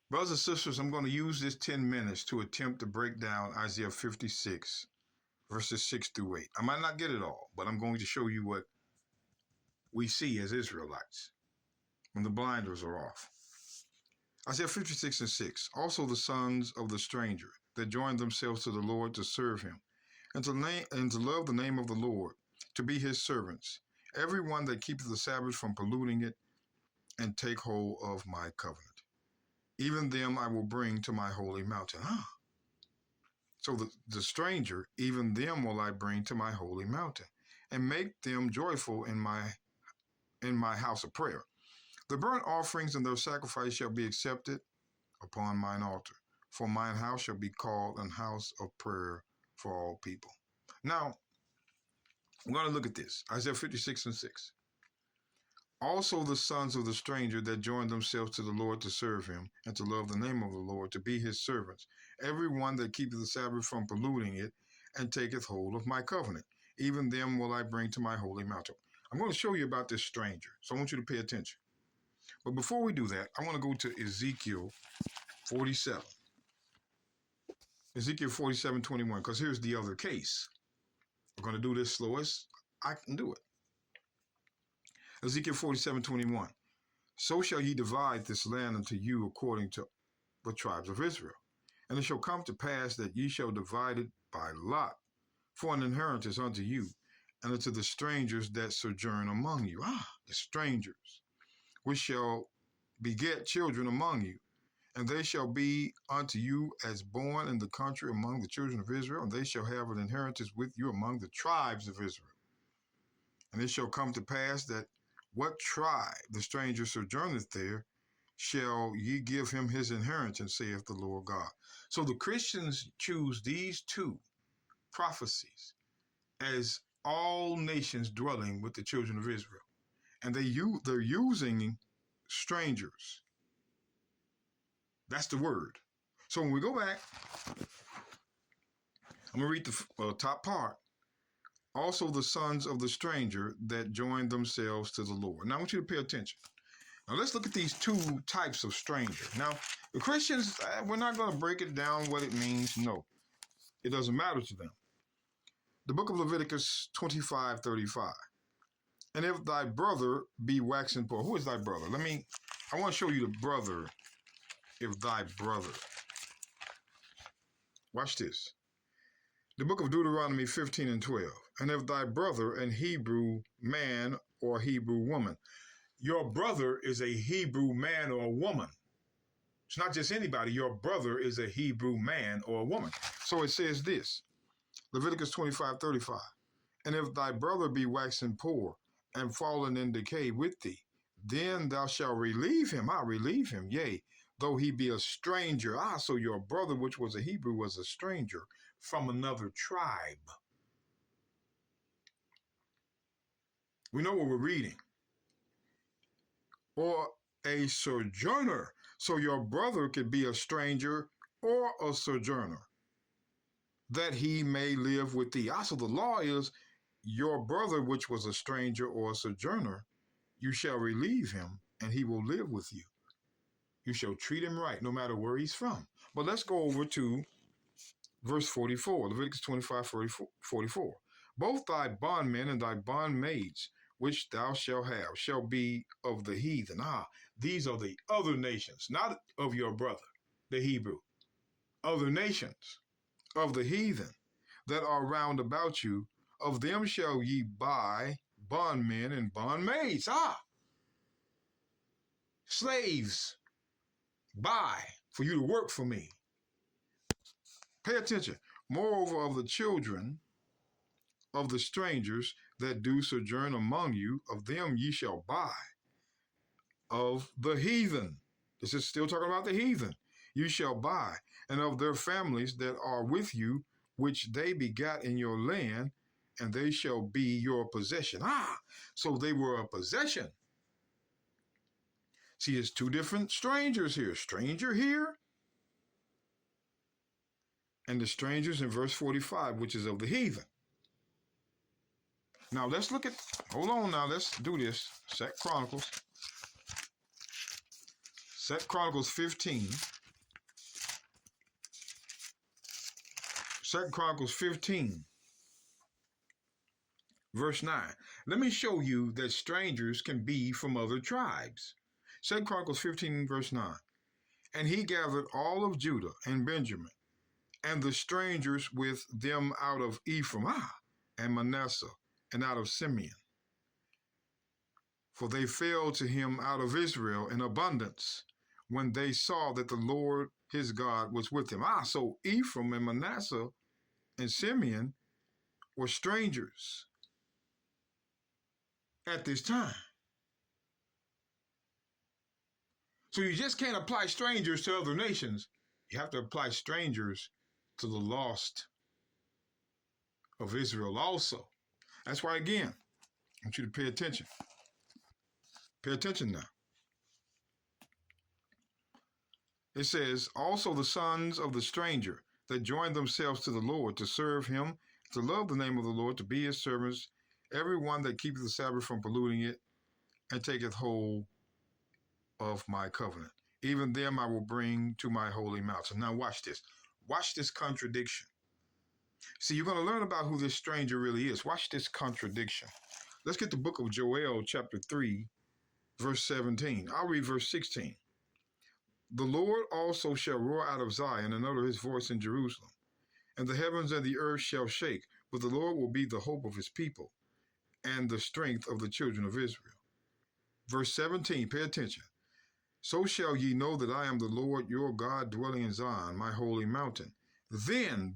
Brothers and sisters, I'm going to use this 10 minutes to attempt to break down Isaiah 56, verses 6 through 8. I might not get it all, but I'm going to show you what we see as Israelites when the blinders are off. Isaiah 56 and 6. Also the sons of the stranger that join themselves to the Lord to serve him, and to love the name of the Lord, to be his servants. Everyone that keepeth the Sabbath from polluting it, and take hold of my covenant. Even them I will bring to my holy mountain. So the stranger, even them will I bring to my holy mountain, and make them joyful in my house of prayer. The burnt offerings and their sacrifice shall be accepted upon mine altar, for mine house shall be called an house of prayer for all people. Now, we're going to look at this. Isaiah 56 and 6. Also the sons of the stranger that join themselves to the Lord to serve him, and to love the name of the Lord, to be his servants. Every one that keepeth the Sabbath from polluting it, and taketh hold of my covenant. Even them will I bring to my holy mountain. I'm going to show you about this stranger, so I want you to pay attention. But before we do that, I want to go to Ezekiel 47. Ezekiel 47:21, because here's the other case. We're going to do this slow as I can do it. Ezekiel 47:21. So shall ye divide this land unto you according to the tribes of Israel. And it shall come to pass that ye shall divide it by lot for an inheritance unto you, and unto the strangers that sojourn among you. The strangers, which shall beget children among you, and they shall be unto you as born in the country among the children of Israel, and they shall have an inheritance with you among the tribes of Israel. And it shall come to pass that what tribe the stranger sojourneth there, shall ye give him his inheritance, saith the Lord God. So the Christians choose these two prophecies as all nations dwelling with the children of Israel. And they're using strangers. That's the word. So when we go back, I'm going to read the top part. Also the sons of the stranger that join themselves to the Lord. Now I want you to pay attention. Now let's look at these two types of stranger. Now the Christians, we're not going to break it down what it means. No, it doesn't matter to them. The book of Leviticus 25:35. And if thy brother be waxen poor. Who is thy brother? I want to show you the brother. If thy brother. Watch this. The book of Deuteronomy 15:12. And if thy brother, an Hebrew man or Hebrew woman. Your brother is a Hebrew man or woman. It's not just anybody. Your brother is a Hebrew man or woman. So it says this. Leviticus 25:35. And if thy brother be waxen poor and fallen in decay with thee, then thou shalt relieve him. Relieve him, yea, though he be a stranger. So your brother, which was a Hebrew, was a stranger from another tribe. We know what we're reading. Or a sojourner. So your brother could be a stranger or a sojourner, that he may live with thee. So the law is, your brother, which was a stranger or a sojourner, you shall relieve him, and he will live with you. You shall treat him right, no matter where he's from. But let's go over to verse 44, Leviticus 25:44. Both thy bondmen and thy bondmaids, which thou shalt have, shall be of the heathen. These are the other nations, not of your brother, the Hebrew. Other nations of the heathen that are round about you, of them shall ye buy bondmen and bondmaids. Slaves, buy for you to work for me. Pay attention. Moreover, of the children of the strangers that do sojourn among you, of them ye shall buy. Of the heathen, this is still talking about the heathen, you shall buy, and of their families that are with you, which they begat in your land, and they shall be your possession. So they were a possession. See, there's two different strangers here. Stranger here, and the strangers in verse 45, which is of the heathen. Now let's look at, hold on now, let's do this. 2 Chronicles 2 Chronicles 15. 2 Chronicles 15, verse 9. Let me show you that strangers can be from other tribes. 2 Chronicles 15, verse 9. And he gathered all of Judah and Benjamin, and the strangers with them out of Ephraim, and Manasseh, and out of Simeon. For they fell to him out of Israel in abundance, when they saw that the Lord his God was with him. So Ephraim and Manasseh and Simeon were strangers at this time. So you just can't apply strangers to other nations. You have to apply strangers to the lost of Israel also. That's why, again, I want you to pay attention. Pay attention now. It says, also the sons of the stranger that join themselves to the Lord to serve him, to love the name of the Lord, to be his servants, every one that keepeth the Sabbath from polluting it, and taketh hold of my covenant. Even them I will bring to my holy mountain. Now watch this. Watch this contradiction. See, you're going to learn about who this stranger really is. Watch this contradiction. Let's get the book of Joel, chapter 3, verse 17. I'll read verse 16. The Lord also shall roar out of Zion and utter his voice in Jerusalem, and the heavens and the earth shall shake, but the Lord will be the hope of his people and the strength of the children of Israel. Verse 17, pay attention. So shall ye know that I am the Lord your God, dwelling in Zion, my holy mountain. Then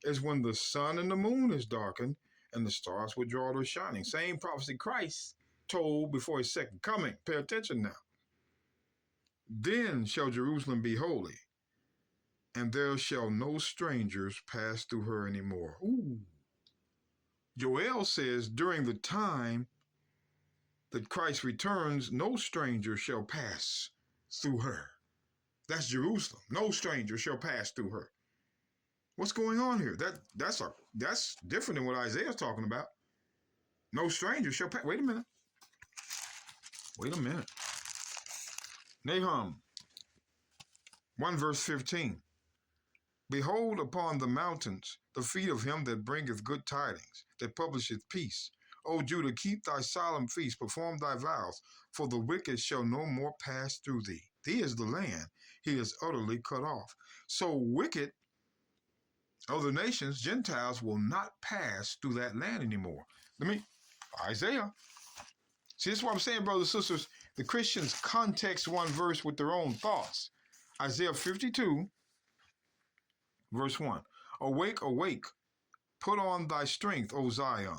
is when the sun and the moon is darkened, and the stars will draw their shining. Same prophecy Christ told before his second coming. Pay attention now. Then shall Jerusalem be holy, and there shall no strangers pass through her anymore. Ooh. Joel says during the time that Christ returns, no stranger shall pass through her. That's Jerusalem. No stranger shall pass through her. What's going on here? That's different than what Isaiah's talking about. No stranger shall pass. Wait a minute. Nahum 1 verse 15. Behold upon the mountains the feet of him that bringeth good tidings, that publisheth peace. O Judah, keep thy solemn feast, perform thy vows, for the wicked shall no more pass through thee. Thee is the land, he is utterly cut off. So wicked, other nations, Gentiles, will not pass through that land anymore. Isaiah. See, this is what I'm saying, brothers and sisters. The Christians context one verse with their own thoughts. Isaiah 52, verse 1. Awake, awake, put on thy strength, O Zion.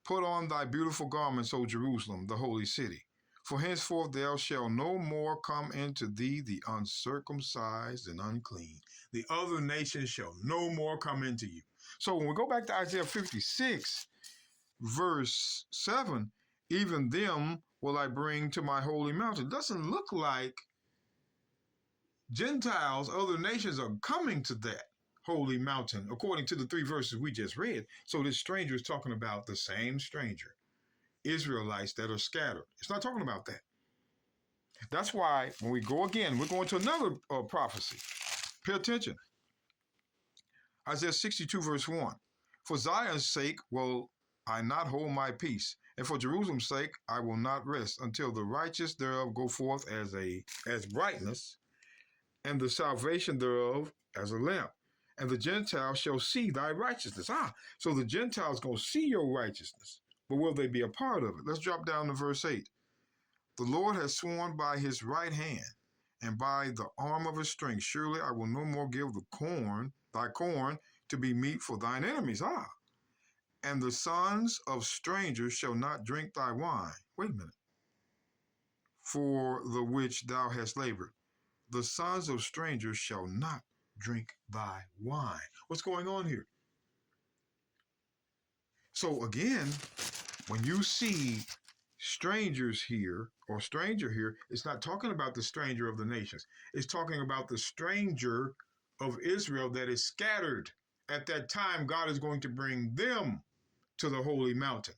Put on thy beautiful garments, O Jerusalem, the holy city. For henceforth there shall no more come into thee the uncircumcised and unclean. The other nations shall no more come into you. So when we go back to Isaiah 56, verse 7, even them will I bring to my holy mountain. It doesn't look like Gentiles, other nations, are coming to that holy mountain, according to the 3 verses we just read. So this stranger is talking about the same stranger, Israelites that are scattered. It's not talking about that. That's why when we go again, we're going to another prophecy. Pay attention. Isaiah 62, verse 1. For Zion's sake will I not hold my peace, and for Jerusalem's sake I will not rest, until the righteous thereof go forth as brightness, and the salvation thereof as a lamp. And the Gentiles shall see thy righteousness. So the Gentiles going to see your righteousness. But will they be a part of it? Let's drop down to verse 8. The Lord has sworn by his right hand and by the arm of his strength, surely I will no more give thy corn to be meat for thine enemies. And the sons of strangers shall not drink thy wine. Wait a minute. For the which thou hast labored. The sons of strangers shall not drink thy wine. What's going on here? So again, when you see strangers here or stranger here, it's not talking about the stranger of the nations. It's talking about the stranger of Israel that is scattered. At that time, God is going to bring them to the holy mountain,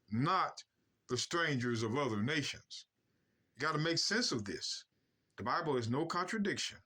not the strangers of other nations. You got to make sense of this. The Bible is no contradiction.